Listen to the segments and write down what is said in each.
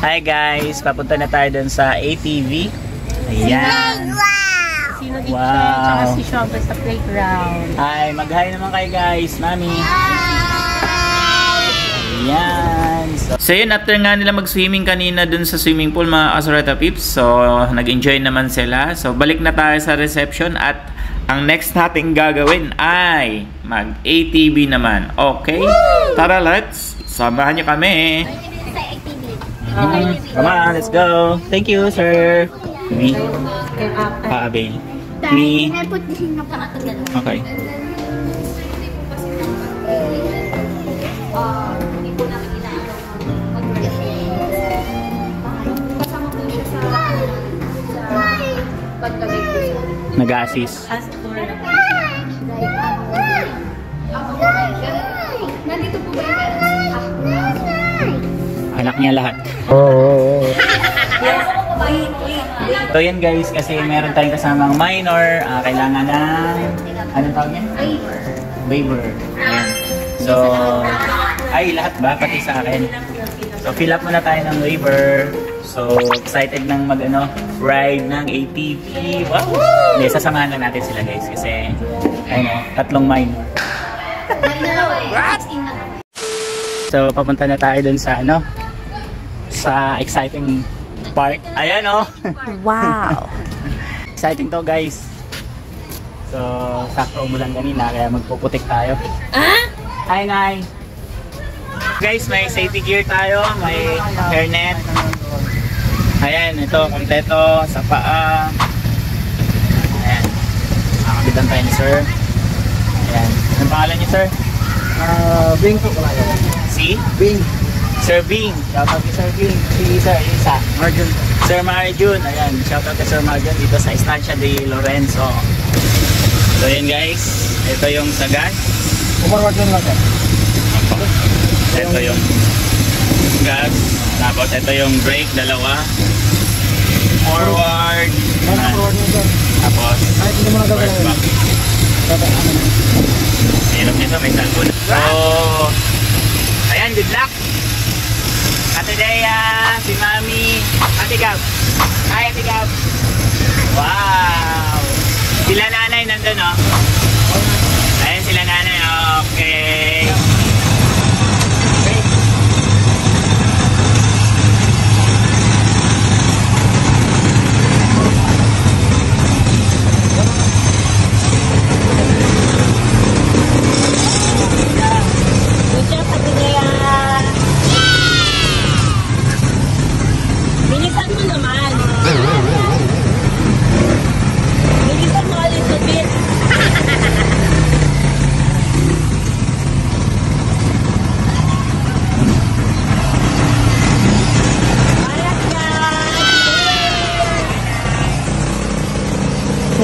Hi guys, papunta na tayo dun sa ATV. Ayan. Sino dito tsaka si Shovel sa playground. Hi, mag-hi naman kayo guys, mami. Ayan. So yun, after nga nila mag-swimming kanina dun sa swimming pool mga Kasurata Pips. So nag-enjoy naman sila. So balik na tayo sa reception at ang next nating gagawin ay mag-ATV naman. Okay? Tara, let's samahan nyo kami. Come on, let's go. Thank you, sir. Me. Abel. Me. Okay. Nag-assist. Nandito po ba yung anak niya lahat. So yan guys, kasi meron tayong kasamang minor, kailangan ng anong tawag niya? Waiver. Ayan. So ay lahat ba pati sa akin. So fill up muna tayo ng waiver. So excited nang ride ng ATV. Wow! Hindi, sasamahan lang natin sila guys kasi tatlong minor. So papunta na tayo dun sa sa exciting part. Ayan Wow! Exciting to guys. So sakto umulan kanina kaya magpuputik tayo. Hi Nay! Guys, may safety gear tayo, may hairnet. Ayan, ito kompleto sa paa. Ayan. Nakabitan tayo ni sir. Ayan. Anong pangalan niyo sir? Bing po pala. Si? Bing. Sir Bing. Shoutout kay Sir Bing. Si Sir Isa. Marjun. Sir Marjun. Ayan. Shoutout kay Sir Marjun dito sa Estancia de Lorenzo. So yun guys. Ito yung sagat. Umarwag lang natin. Ito yung gas. Tapos ito yung brake. Dalawa. Forward. Tapos first back. Sinop nito may cellphone. So ayan, good luck. Ate Dea, si Mami, Ate Gab. Hi Ate Gab. Wow. Sila nanay nandun Ayan sila nanay. Okay. Bilisan mo naman. Bilisan mo a little bit.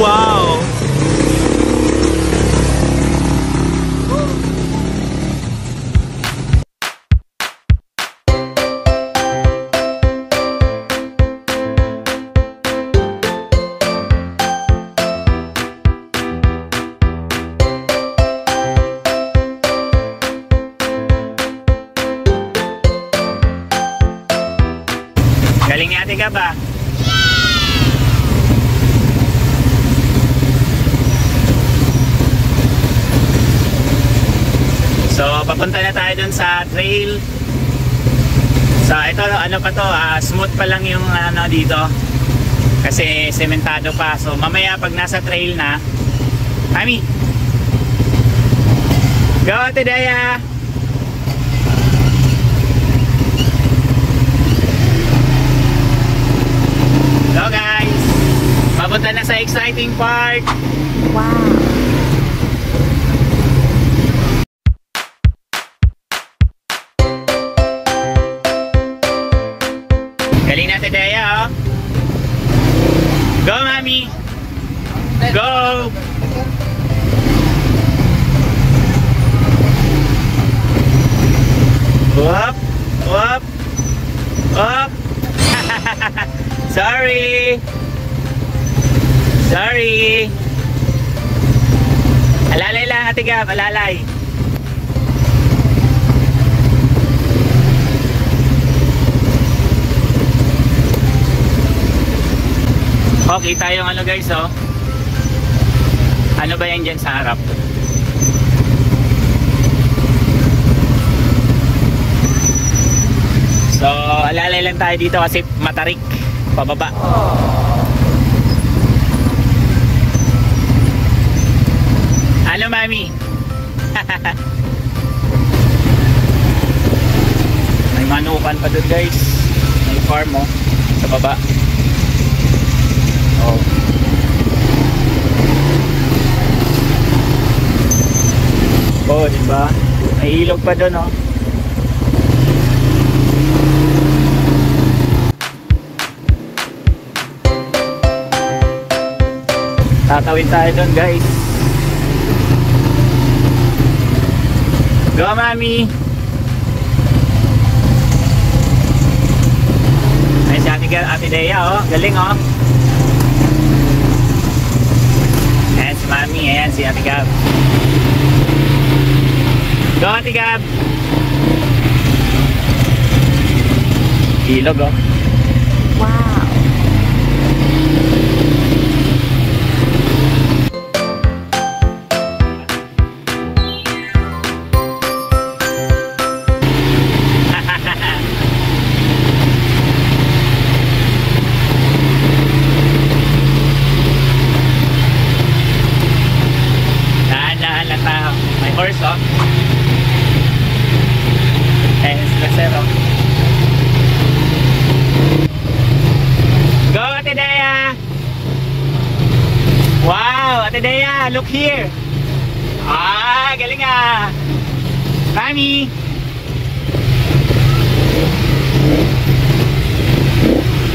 Wow. Galing ni Ate Gab ah. So papunta na tayo dun sa trail. So ito pa to, smooth pa lang yung dito. Kasi sementado pa. So mamaya pag nasa trail na, Mami. Go Ate Daya. Go guys. Papunta na sa exciting part. Wow. Galing natin Daya Go Mami. Go. Up. Up. Up. Sorry. Sorry. Alalay lang Ate Gab, alalay. Okay, tayo ano guys, oh. Ano ba yan dyan sa harap? So, alalay lang tayo dito kasi matarik. Pababa. Ano, mami? May manukan pa doon guys. May farm, oh. Sa baba. Oh. Oh, diba? May ilog pa doon, oh. Tatawid tayo doon guys. Go mami. Ay si Ate Dea, oh. Galing, oh. Ayan si mami. Ayan si Ate Gab. Go Ate Gab. Ilog, oh. Wow. May horse, oh. Eh, sila sir, oh. Go, Ate Dea! Wow, Ate Dea, look here! Ah, galing ah! Mami!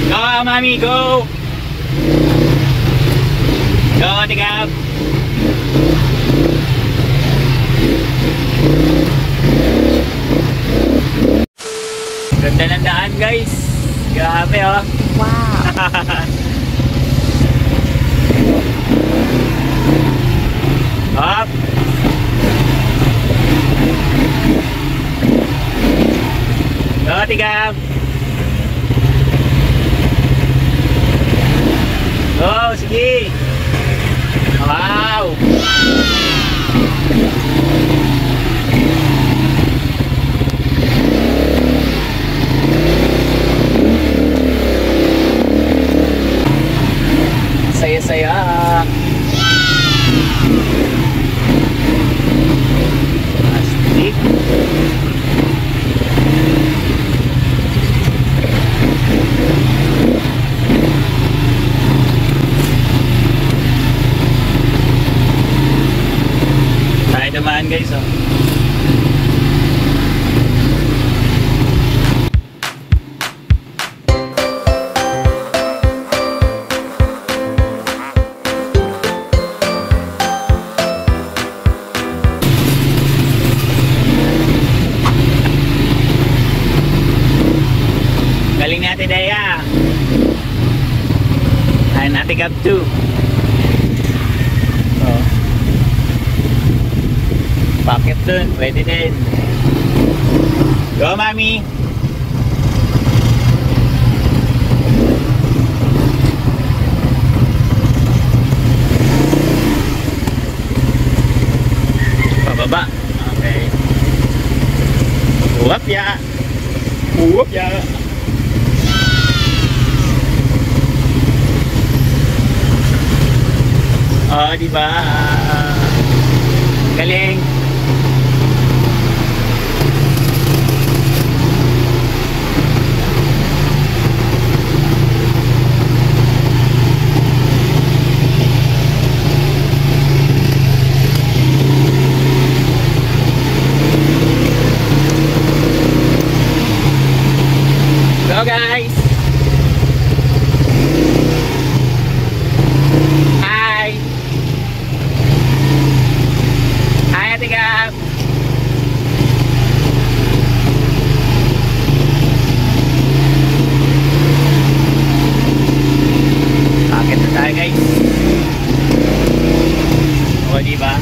Go, Mami, go! Go, Ate Gab! Ganda ng daan guys. Grabe, oh. Wow. Up. Go, Tigab. Go, sige. Wow. Saya-saya. Astig. Tayo dumaan guys, oh. Galing ni Ate Dea. Ay, Ate Gab 2. Oh. Bakit dun? Pwede din. Go, Mami. Pababa. Okay. Uwap ya. Uwap ya. Oh, di ba? Galing. Go guys. Hi. Hi, Ate Gab. Bakit na tayo guys? O, diba?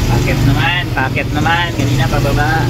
Bakit naman? Bakit naman? Kanina pababa.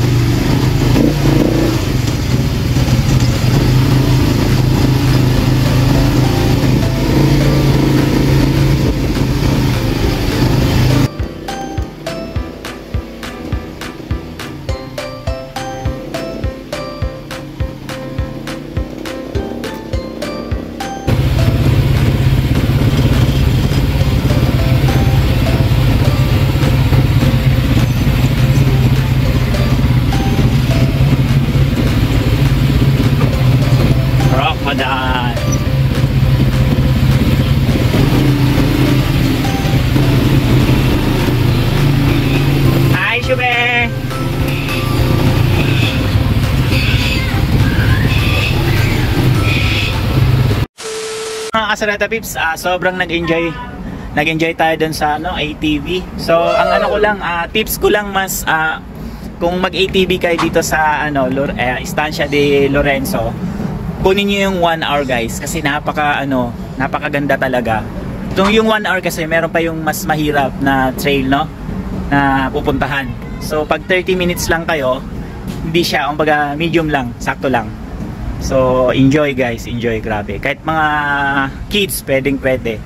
Kasalata Pips, sobrang nag-enjoy tayo dun sa ano, ATV. So, ang ano ko lang, tips ko lang mas, kung mag-ATV kayo dito sa ano, Estancia de Lorenzo, kunin nyo yung 1 hour guys, kasi napakaganda talaga. Yung 1 hour kasi meron pa yung mas mahirap na trail, no, na pupuntahan. So, pag 30 minutes lang kayo, hindi siya, kumbaga medium lang, sakto lang. So, enjoy guys, enjoy, grabe. Kahit mga kids, pwede.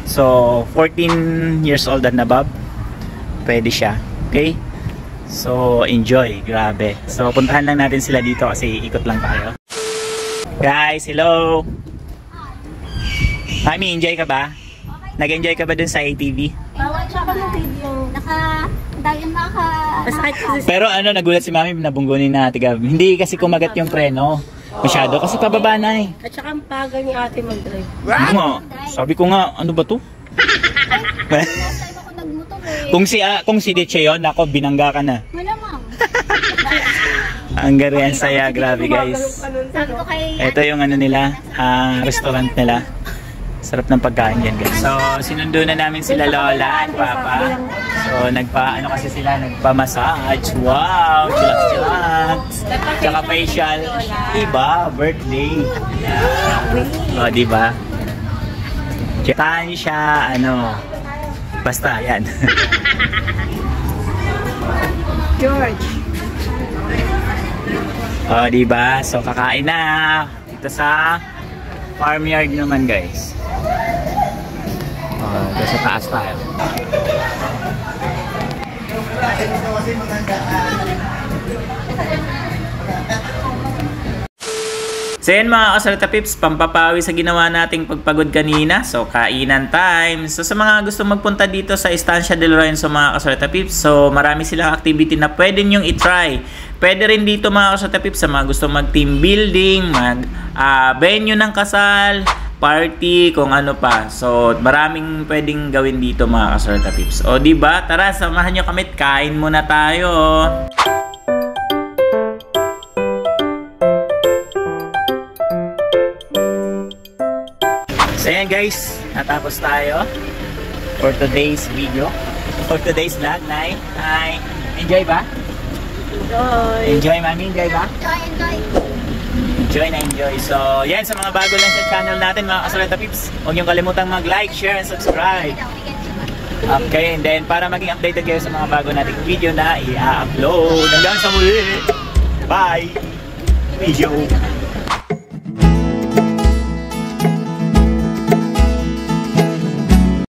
So, 14 years old and above, pwede siya. Okay? So, enjoy, grabe. So, puntahan lang natin sila dito kasi ikot lang tayo. Guys, hello! Mami, enjoy ka ba? Nag-enjoy ka ba dun sa ATV? Bawal siya ka ng video. Pero ano, nagulat si Mami, nabunggunin na Ate Gab. Hindi kasi kumagat yung preno. Masyado kasi pababa na eh. At saka ang paga ni ate mag-drive. Ano? Sabi ko nga, ano ba to? Kung si Deche yun, ako, binangga ka na. Malamang. Ang garihan saya, grabe guys. Ito yung ano nila, restaurant nila. Sarap ng pagkain yan guys. So, sinundo na namin sila Lola at Papa. So, kasi sila, nagpa-massage. Wow! Chillax! Tsaka facial. Diba? Birthday. O, diba? Kitaan siya, basta, yan. George. O, diba? So, kakain na. Dito sa farmyard naman guys. Dito sa taas tayo. So yan mga Kasalata Pips, pampapawi sa ginawa nating pagpagod kanina. So kainan time. So sa mga gusto magpunta dito sa Estancia de Lorenzo mga Kasalata Pips, so marami silang activity na pwede nyong i-try. Pwede rin dito mga Kasalata Pips sa mga gusto mag team building, mag venue ng kasal, party, kung ano pa. So maraming pwedeng gawin dito mga Kasalata Pips. O diba? Tara, samahan nyo kami, kain muna tayo. So ayan guys, natapos tayo for today's video, for today's vlog. Nay, hi! Enjoy ba? Enjoy Mami, enjoy ba? Enjoy. So yan, sa mga bago lang sa channel natin mga Kasalata Pips, huwag niyong kalimutang mag-like, share, and subscribe. Okay, and then para maging updated kayo sa mga bago nating video na i-upload. Hanggang sa muli! Bye! Video!